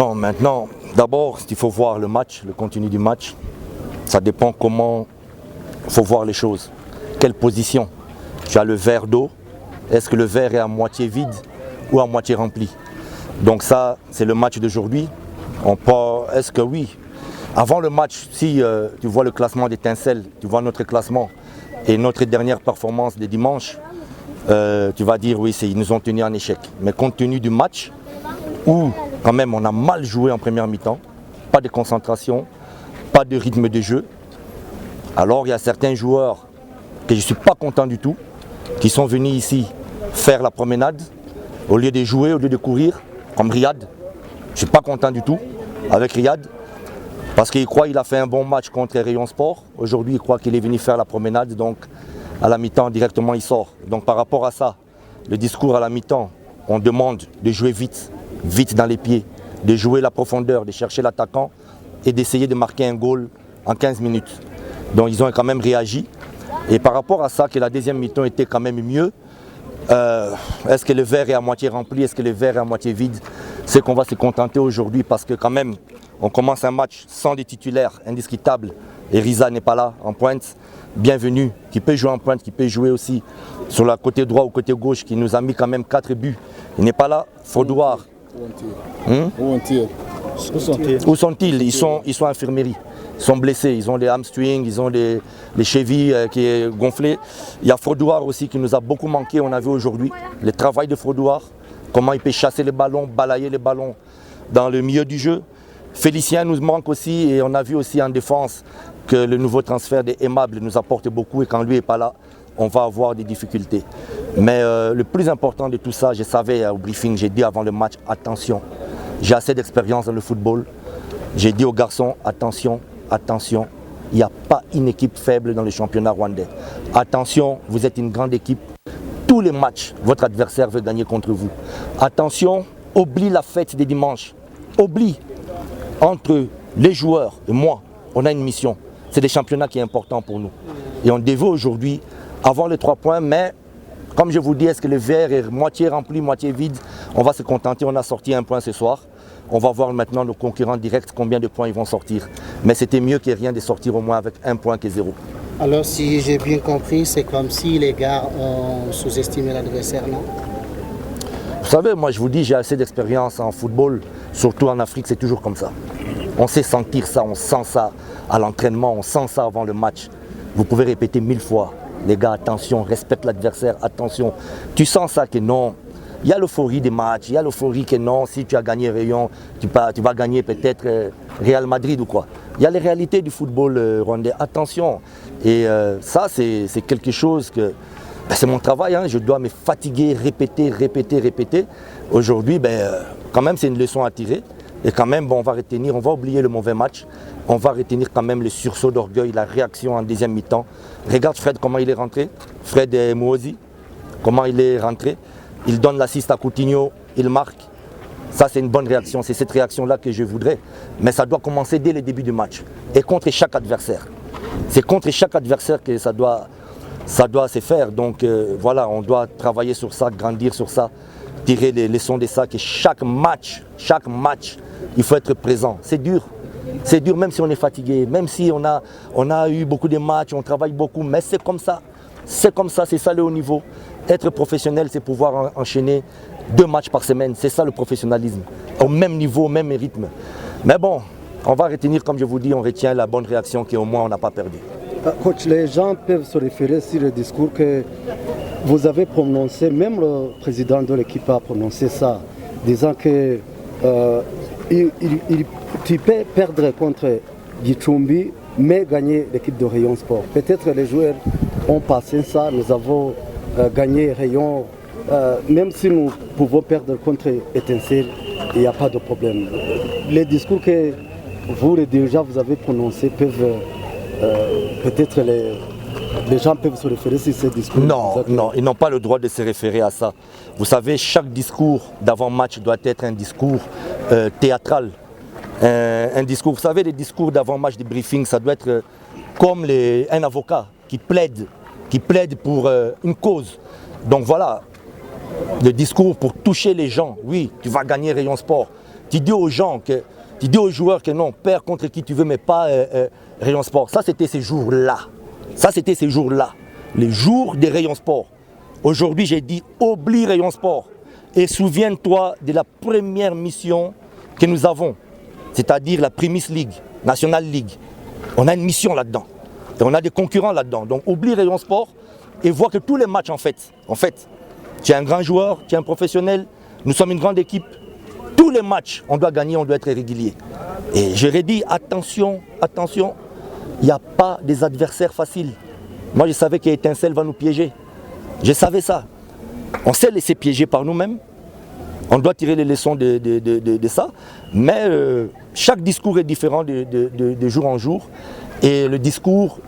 Non, maintenant, d'abord, il faut voir le match, le contenu du match. Ça dépend comment il faut voir les choses. Quelle position? Tu as le verre d'eau. Est-ce que le verre est à moitié vide ou à moitié rempli? Donc ça, c'est le match d'aujourd'hui. Est-ce que oui? Avant le match, si tu vois le classement d'Étincelle, tu vois notre classement et notre dernière performance de dimanche, tu vas dire oui, ils nous ont tenus en échec. Mais compte tenu du match, où quand même on a mal joué en première mi-temps, pas de concentration, pas de rythme de jeu, alors il y a certains joueurs que je ne suis pas content du tout, qui sont venus ici faire la promenade, au lieu de jouer, au lieu de courir, comme Riyad. Je ne suis pas content du tout avec Riyad, parce qu'il croit qu'il a fait un bon match contre Rayon Sport. Aujourd'hui, il croit qu'il est venu faire la promenade, donc à la mi-temps, directement, il sort. Donc par rapport à ça, le discours à la mi-temps, on demande de jouer vite, vite dans les pieds, de jouer la profondeur, de chercher l'attaquant et d'essayer de marquer un goal en 15 minutes. Donc ils ont quand même réagi. Et par rapport à ça, que la deuxième mi-temps était quand même mieux, est-ce que le verre est à moitié rempli, est-ce que le verre est à moitié vide? C'est qu'on va se contenter aujourd'hui parce que quand même, on commence un match sans des titulaires indiscutables. Et Riza n'est pas là en pointe. Bienvenue, qui peut jouer en pointe, qui peut jouer aussi sur le côté droit ou côté gauche, qui nous a mis quand même 4 buts. Il n'est pas là. Faudoir. Où sont-ils? Ils sont à infirmerie. Ils sont blessés, ils ont les hamstrings, ils ont les chevilles qui est gonflées. Il y a Faudoir aussi qui nous a beaucoup manqué, on a vu aujourd'hui. Le travail de Faudoir, comment il peut chasser les ballons, balayer les ballons dans le milieu du jeu. Félicien nous manque aussi et on a vu aussi en défense que le nouveau transfert des Aimables nous apporte beaucoup et quand lui n'est pas là, on va avoir des difficultés. Mais le plus important de tout ça, je savais au briefing, j'ai dit avant le match, attention. J'ai assez d'expérience dans le football. J'ai dit aux garçons, attention, attention, il n'y a pas une équipe faible dans le championnat rwandais. Attention, vous êtes une grande équipe. Tous les matchs, votre adversaire veut gagner contre vous. Attention, oublie la fête des dimanches. Oublie. Entre les joueurs et moi, on a une mission. C'est le championnat qui est important pour nous. Et on devait aujourd'hui avoir les 3 points, mais comme je vous dis, est-ce que le verre est moitié rempli, moitié vide? On va se contenter, on a sorti 1 point ce soir. On va voir maintenant nos concurrents directs, combien de points ils vont sortir. Mais c'était mieux que rien de sortir au moins avec 1 point que 0. Alors si j'ai bien compris, c'est comme si les gars ont sous-estimé l'adversaire, non? Vous savez, moi je vous dis, j'ai assez d'expérience en football, surtout en Afrique, c'est toujours comme ça. On sait sentir ça, on sent ça à l'entraînement, on sent ça avant le match. Vous pouvez répéter 1000 fois, les gars, attention, respecte l'adversaire, attention. Tu sens ça que non. Il y a l'euphorie des matchs, il y a l'euphorie que non, si tu as gagné Rayon, tu vas gagner peut-être Real Madrid ou quoi. Il y a les réalités du football rwandais, attention. Et ça, c'est quelque chose que... c'est mon travail, hein. Je dois me fatiguer, répéter. Aujourd'hui, quand même, c'est une leçon à tirer. Et quand même, on va retenir, on va oublier le mauvais match. On va retenir quand même le sursaut d'orgueil, la réaction en deuxième mi-temps. Regarde Fred, comment il est rentré. Fred Mouozi, comment il est rentré. Il donne l'assist à Coutinho, il marque. Ça, c'est une bonne réaction. C'est cette réaction-là que je voudrais. Mais ça doit commencer dès le début du match. Et contre chaque adversaire. C'est contre chaque adversaire que ça doit se faire. Donc voilà, on doit travailler sur ça, grandir sur ça, tirer les leçons de ça, que chaque match, il faut être présent. C'est dur même si on est fatigué, même si on a eu beaucoup de matchs, on travaille beaucoup, mais c'est comme ça. C'est ça le haut niveau. Être professionnel, c'est pouvoir enchaîner 2 matchs par semaine. C'est ça le professionnalisme. Au même niveau, au même rythme. Mais bon, on va retenir, comme je vous dis, on retient la bonne réaction qu'au moins on n'a pas perdu. Coach, les gens peuvent se référer sur le discours que vous avez prononcé, même le président de l'équipe a prononcé ça, disant que tu peux perdre contre Gicumbi, mais gagner l'équipe de Rayon Sport. Peut-être les joueurs ont passé ça, nous avons gagné Rayon, même si nous pouvons perdre contre Étincelle, il n'y a pas de problème. Les discours que vous, les dirigeants, vous avez prononcés peuvent... peut-être les gens peuvent se référer sur ces discours. Non, ils n'ont pas le droit de se référer à ça. Vous savez, chaque discours d'avant-match doit être un discours théâtral. Un discours, vous savez, les discours d'avant-match, des briefings, ça doit être comme un avocat qui plaide pour une cause. Donc voilà, le discours pour toucher les gens. Oui, tu vas gagner Rayon Sport. tu dis aux gens, tu dis aux joueurs que non, perds contre qui tu veux, mais pas Rayon Sport. Ça, c'était ces jours-là. Ça, c'était ces jours-là. Les jours des Rayons Sport. Aujourd'hui, j'ai dit, oublie Rayon Sport. Et souviens-toi de la première mission que nous avons, c'est-à-dire la Primis League, National League. On a une mission là-dedans. Et on a des concurrents là-dedans. Donc oublie Rayon Sport et vois que tous les matchs, en fait, tu es un grand joueur, tu es un professionnel, nous sommes une grande équipe. Tous les matchs, on doit gagner, on doit être régulier. Et je redis, attention, attention, il n'y a pas des adversaires faciles. Moi, je savais qu'Étincelle va nous piéger. Je savais ça. On s'est laissé piéger par nous-mêmes. On doit tirer les leçons de ça. Mais chaque discours est différent de jour en jour. Et le discours,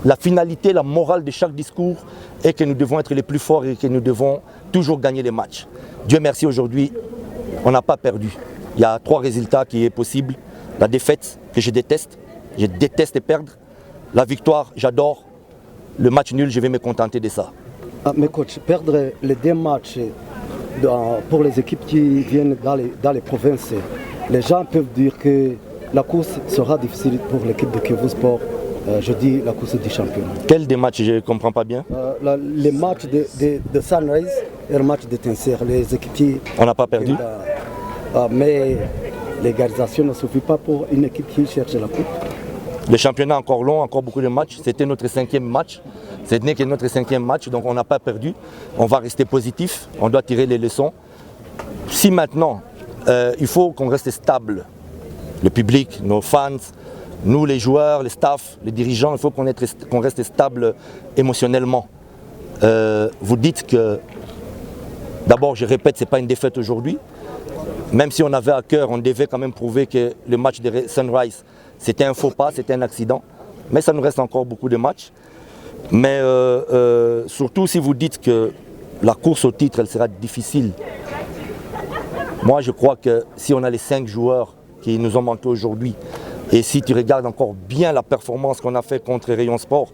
la finalité, la morale de chaque discours est que nous devons être les plus forts et que nous devons toujours gagner les matchs. Dieu merci, aujourd'hui, on n'a pas perdu. Il y a 3 résultats qui est possible. La défaite, que je déteste perdre. La victoire, j'adore. Le match nul, je vais me contenter de ça. Ah, mais coach, perdre les 2 matchs pour les équipes qui viennent dans les provinces, les gens peuvent dire que la course sera difficile pour l'équipe de Kivu Sport. Je dis la course du championnat. Quel des matchs? Je ne comprends pas bien. Les matchs de Sunrise et le match d'Étincelle, les équipiers. On n'a pas perdu. Mais l'égalisation ne suffit pas pour une équipe qui cherche la coupe. Le championnat est encore long, encore beaucoup de matchs. C'était notre 5e match. Ce n'est que notre 5e match, donc on n'a pas perdu. On va rester positif, on doit tirer les leçons. Si maintenant, il faut qu'on reste stable, le public, nos fans, nous les joueurs, les staffs, les dirigeants, il faut qu'on reste stable émotionnellement. Vous dites que, d'abord je répète, ce n'est pas une défaite aujourd'hui. Même si on avait à cœur, on devait quand même prouver que le match de Sunrise, c'était un faux pas, c'était un accident. Mais ça nous reste encore beaucoup de matchs. Mais surtout si vous dites que la course au titre, elle sera difficile. Moi je crois que si on a les 5 joueurs qui nous ont manqué aujourd'hui, et si tu regardes encore bien la performance qu'on a fait contre Rayon Sport,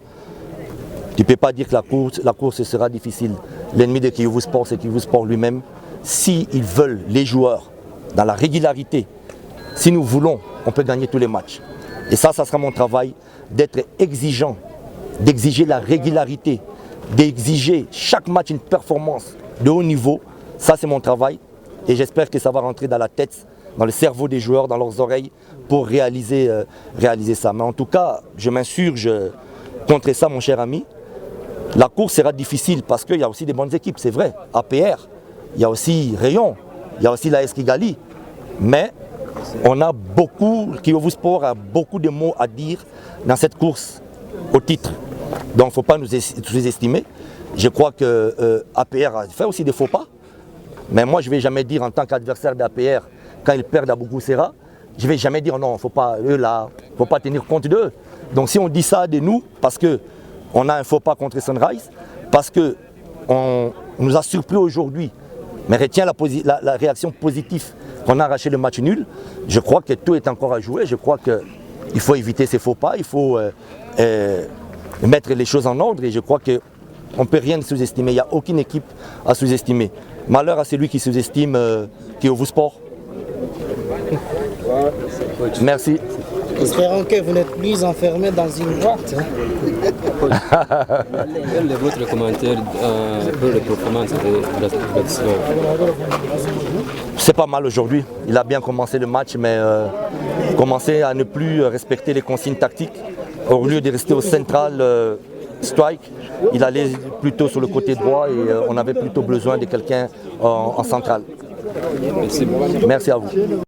tu ne peux pas dire que la course sera difficile. L'ennemi de Kivu Sport, c'est Kivu Sport lui-même. S'ils veulent, les joueurs, dans la régularité, si nous voulons, on peut gagner tous les matchs. Et ça sera mon travail, d'être exigeant, d'exiger la régularité, d'exiger chaque match une performance de haut niveau. Ça, c'est mon travail. Et j'espère que ça va rentrer dans la tête, dans le cerveau des joueurs, dans leurs oreilles, pour réaliser ça. Mais en tout cas, je m'insurge contre ça, mon cher ami. La course sera difficile parce qu'il y a aussi des bonnes équipes, c'est vrai. APR, il y a aussi Rayon, il y a aussi l'AS Kigali. Mais on a beaucoup, Kivu Sport a beaucoup de mots à dire dans cette course au titre. Donc il ne faut pas nous sous-estimer. Je crois que APR a fait aussi des faux pas. Mais moi, je ne vais jamais dire en tant qu'adversaire d'APR, quand ils perdent à Bougou-Sera, je ne vais jamais dire non, il ne faut pas, eux là, faut pas tenir compte d'eux. Donc si on dit ça de nous, parce qu'on a un faux pas contre Sunrise, parce qu'on nous a surpris aujourd'hui, mais retiens la réaction positive qu'on a arraché le match nul, je crois que tout est encore à jouer. Je crois qu'il faut éviter ces faux pas, il faut mettre les choses en ordre et je crois qu'on ne peut rien sous-estimer. Il n'y a aucune équipe à sous-estimer. Malheur à celui qui sous-estime Kivu Sport. Merci. Espérons que vous n'êtes plus enfermé dans une boîte. Quel est votre commentaire pour les performances de Bratislavia? C'est pas mal aujourd'hui. Il a bien commencé le match, mais commencer à ne plus respecter les consignes tactiques. Au lieu de rester au central strike, il allait plutôt sur le côté droit et on avait plutôt besoin de quelqu'un en centrale. Merci. Merci à vous.